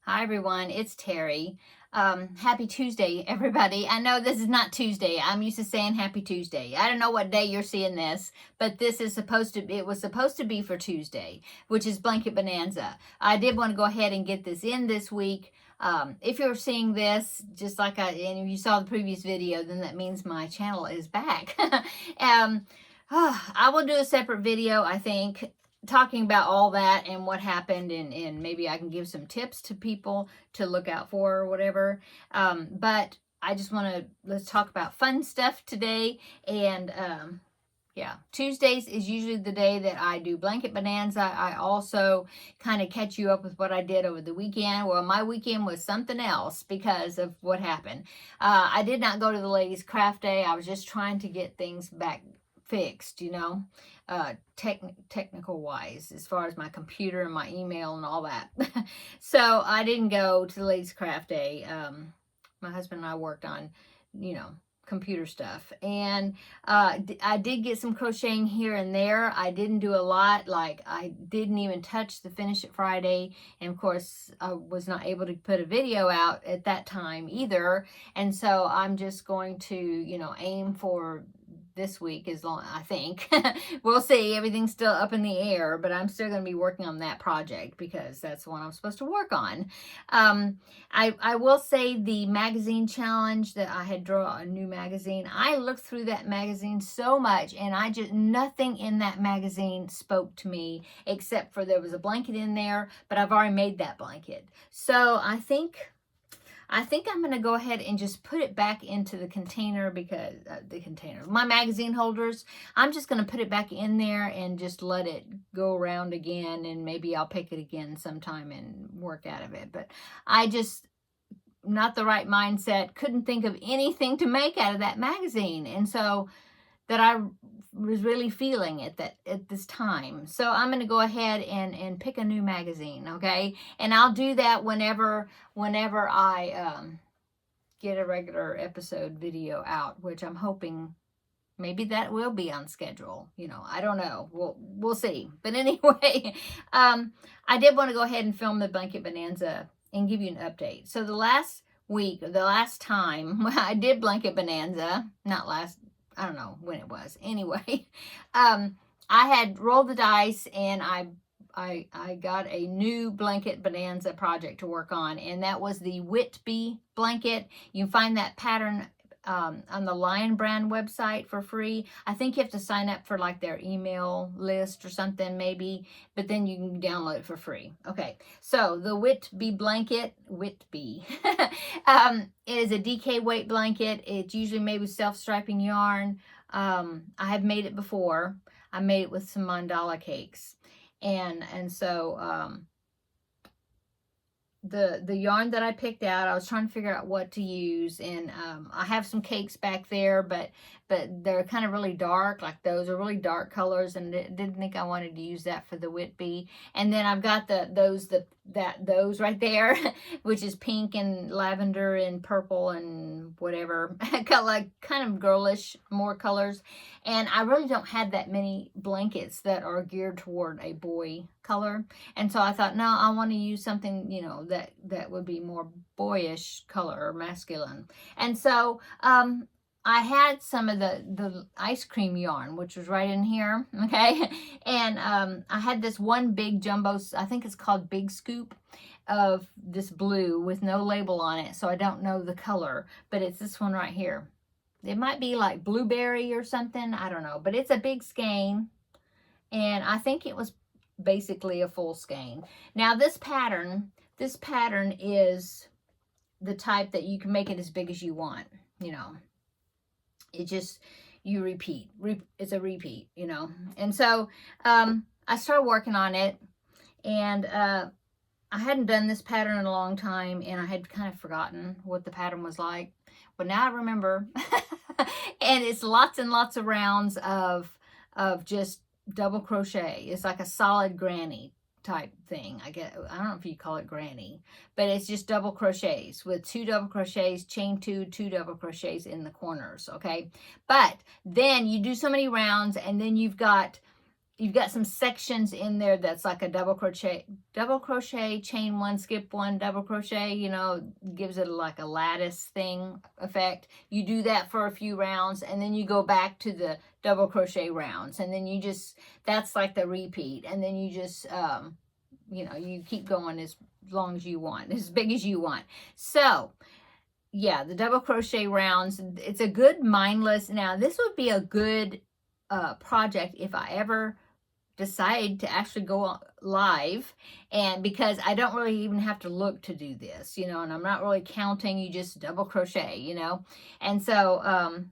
Hi everyone, it's Terry. Happy Tuesday, everybody. I know this is not Tuesday. I'm used to saying Happy Tuesday. I don't know what day you're seeing this, but this is it was supposed to be for Tuesday, which is Blanket Bonanza. I did want to go ahead and get this in this week. If you're seeing this, and if you saw the previous video, then that means my channel is back. I will do a separate video, I think, talking about all that and what happened, and maybe I can give some tips to people to look out for or whatever. But I just let's talk about fun stuff today. And yeah, Tuesdays is usually the day that I do Blanket Bonanza. I also kind of catch you up with what I did over the weekend. Well, my weekend was something else because of what happened. I did not go to the ladies' craft day. I was just trying to get things back fixed, technical wise, as far as my computer and my email and all that. So I didn't go to the ladies' craft day. My husband and I worked on, computer stuff, and I did get some crocheting here and there. I didn't do a lot. Like, I didn't even touch the Finish It Friday, and of course I was not able to put a video out at that time either. And so I'm just going to aim for this week, as long, I think. We'll see. Everything's still up in the air, but I'm still going to be working on that project because that's the one I'm supposed to work on. I will say the magazine challenge that I had drawn a new magazine. I looked through that magazine so much, and nothing in that magazine spoke to me except for there was a blanket in there, but I've already made that blanket. So I think I'm going to go ahead and just put it back into the container, because my magazine holders, I'm just going to put it back in there and just let it go around again, and maybe I'll pick it again sometime and work out of it. But not the right mindset, couldn't think of anything to make out of that magazine. And so that I was really feeling it at this time. So I'm going to go ahead and pick a new magazine, okay? And I'll do that whenever I get a regular episode video out, which I'm hoping maybe that will be on schedule. I don't know. We'll see. But anyway, I did want to go ahead and film the Blanket Bonanza and give you an update. So the last time I did Blanket Bonanza, I don't know when it was. Anyway, I had rolled the dice, and I got a new Blanket Bonanza project to work on, and that was the Whitby blanket. You can find that pattern on the Lion Brand website for free. I think you have to sign up for like their email list or something maybe, but then you can download it for free. Okay, so the Whitby blanket, is a DK weight blanket. It's usually made with self-striping yarn. I have made it before. I made it with some mandala cakes, and so the yarn that I picked out, I was trying to figure out what to use, and I have some cakes back there, but they're kind of really dark. Like, those are really dark colors, and didn't think I wanted to use that for the Whitby. And then I've got those right there, which is pink and lavender and purple and whatever, like kind of girlish, more colors. And I really don't have that many blankets that are geared toward a boy color. And so I thought, no, I want to use something, that would be more boyish color or masculine. And so I had some of the ice cream yarn, which was right in here, okay? And I had this one big jumbo, I think it's called Big Scoop, of this blue with no label on it, so I don't know the color, but it's this one right here. It might be like blueberry or something, I don't know, but it's a big skein, and I think it was basically a full skein. Now this pattern is the type that you can make it as big as you want. It just, you repeat. It's a repeat, And so I started working on it, and I hadn't done this pattern in a long time, and I had kind of forgotten what the pattern was like. But now I remember. And it's lots and lots of rounds of just double crochet. It's like a solid granny type thing. I don't know if you call it granny, but it's just double crochets with 2 double crochets, chain 2 double crochets in the corners, okay? But then you do so many rounds, and then you've got you've got some sections in there that's like a double crochet, chain one, skip one, double crochet, you know, gives it like a lattice thing effect. You do that for a few rounds, and then you go back to the double crochet rounds, and then you just, that's like the repeat, and then you just, you know, you keep going as long as you want, as big as you want. So yeah, the double crochet rounds, it's a good mindless. Now this would be a good project if I ever decide to actually go live, and because I don't really even have to look to do this, you know, and I'm not really counting, you just double crochet, you know. And so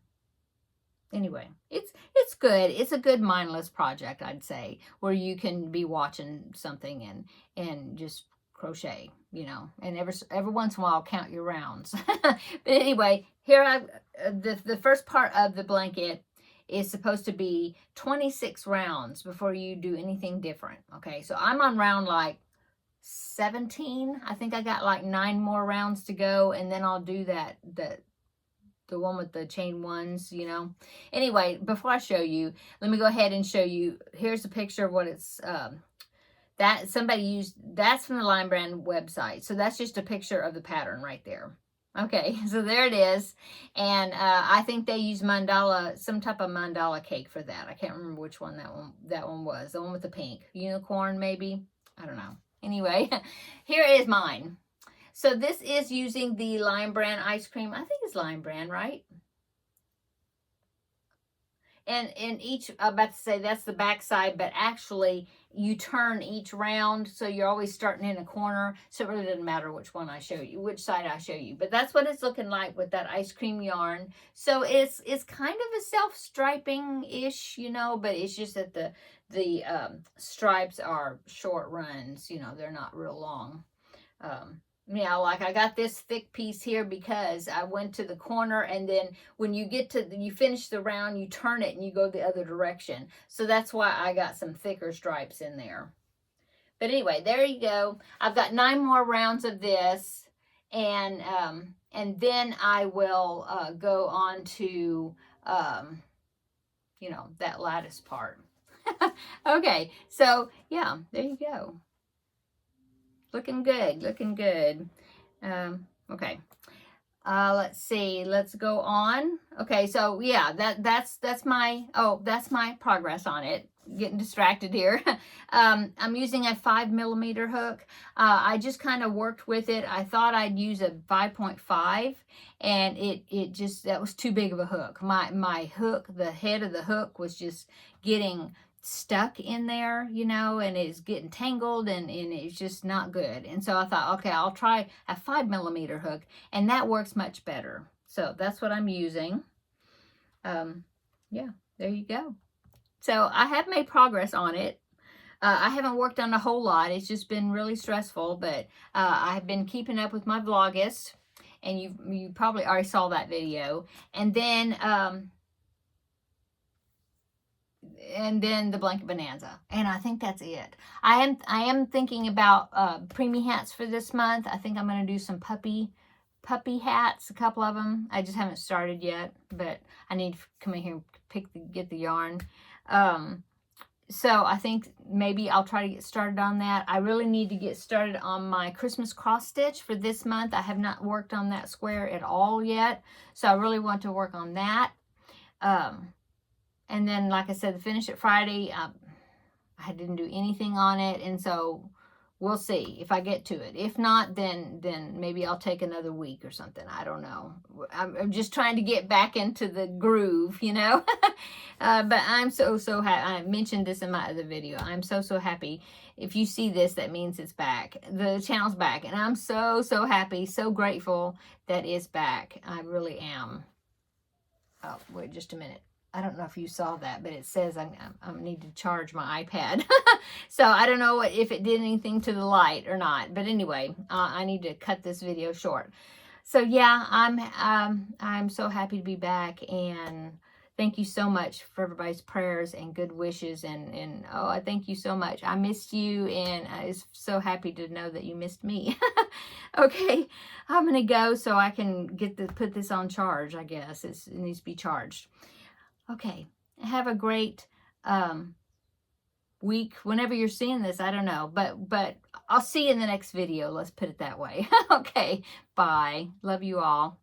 anyway, it's good. It's a good mindless project, I'd say, where you can be watching something and just crochet, you know, and every once in a while count your rounds. But anyway, here the first part of the blanket is supposed to be 26 rounds before you do anything different. Okay, so I'm on round like 17. I think I got like 9 more rounds to go, and then I'll do the one with the chain ones, you know. Anyway, before I show you, let me go ahead and show you. Here's a picture of what it's that somebody used. That's from the Line Brand website, so that's just a picture of the pattern right there. Okay, so there it is, and I think they use mandala, some type of mandala cake for that. I can't remember which one that one was. The one with the pink unicorn, maybe. I don't know. Anyway, here is mine. So this is using the Line Brand ice cream. I think it's Line Brand, right? And in each, I'm about to say that's the back side, but actually you turn each round, so you're always starting in a corner, so it really doesn't matter which one I show you, which side I show you. But that's what it's looking like with that ice cream yarn. So it's kind of a self-striping-ish, you know, but it's just that the stripes are short runs, you know, they're not real long. Yeah, like I got this thick piece here because I went to the corner, and then when you get to, you finish the round, you turn it and you go the other direction. So that's why I got some thicker stripes in there. But anyway, there you go. I've got 9 more rounds of this, and then I will go on to, you know, that lattice part. Okay, so yeah, there you go. Looking good, looking good. Okay. Let's see. Let's go on. Okay, so yeah, that's my progress on it. Getting distracted here. I'm using a 5mm hook. I just kind of worked with it. I thought I'd use a 5.5, and it just, that was too big of a hook. My hook, the head of the hook was just getting stuck in there, you know, and it's getting tangled, and it's just not good. And so I thought, okay, I'll try a 5mm hook, and that works much better. So that's what I'm using. Yeah, there you go. So I have made progress on it. I haven't worked on a whole lot. It's just been really stressful, but I've been keeping up with my Vlogist, and you probably already saw that video. And then the blanket bonanza, and I think that's it. I am thinking about preemie hats for this month. I think I'm going to do some puppy hats, a couple of them. I just haven't started yet, but I need to come in here and get the yarn. So I think maybe I'll try to get started on that. I really need to get started on my Christmas cross stitch for this month. I have not worked on that square at all yet, so I really want to work on that. And then, like I said, the Finish It Friday, I didn't do anything on it, and so we'll see if I get to it. If not, then maybe I'll take another week or something. I don't know. I'm just trying to get back into the groove, you know. But I'm so happy. I mentioned this in my other video. I'm so happy. If you see this, that means it's back. The channel's back, and I'm so happy, so grateful that it's back. I really am. Oh, wait just a minute. I don't know if you saw that, but it says I need to charge my iPad. So I don't know if it did anything to the light or not. But anyway, I need to cut this video short. So yeah, I'm so happy to be back, and thank you so much for everybody's prayers and good wishes, and oh, I thank you so much. I missed you, and I was so happy to know that you missed me. Okay, I'm gonna go so I can put this on charge. I guess it needs to be charged. Okay, have a great week, whenever you're seeing this. I don't know, but I'll see you in the next video. Let's put it that way. Okay, bye. Love you all.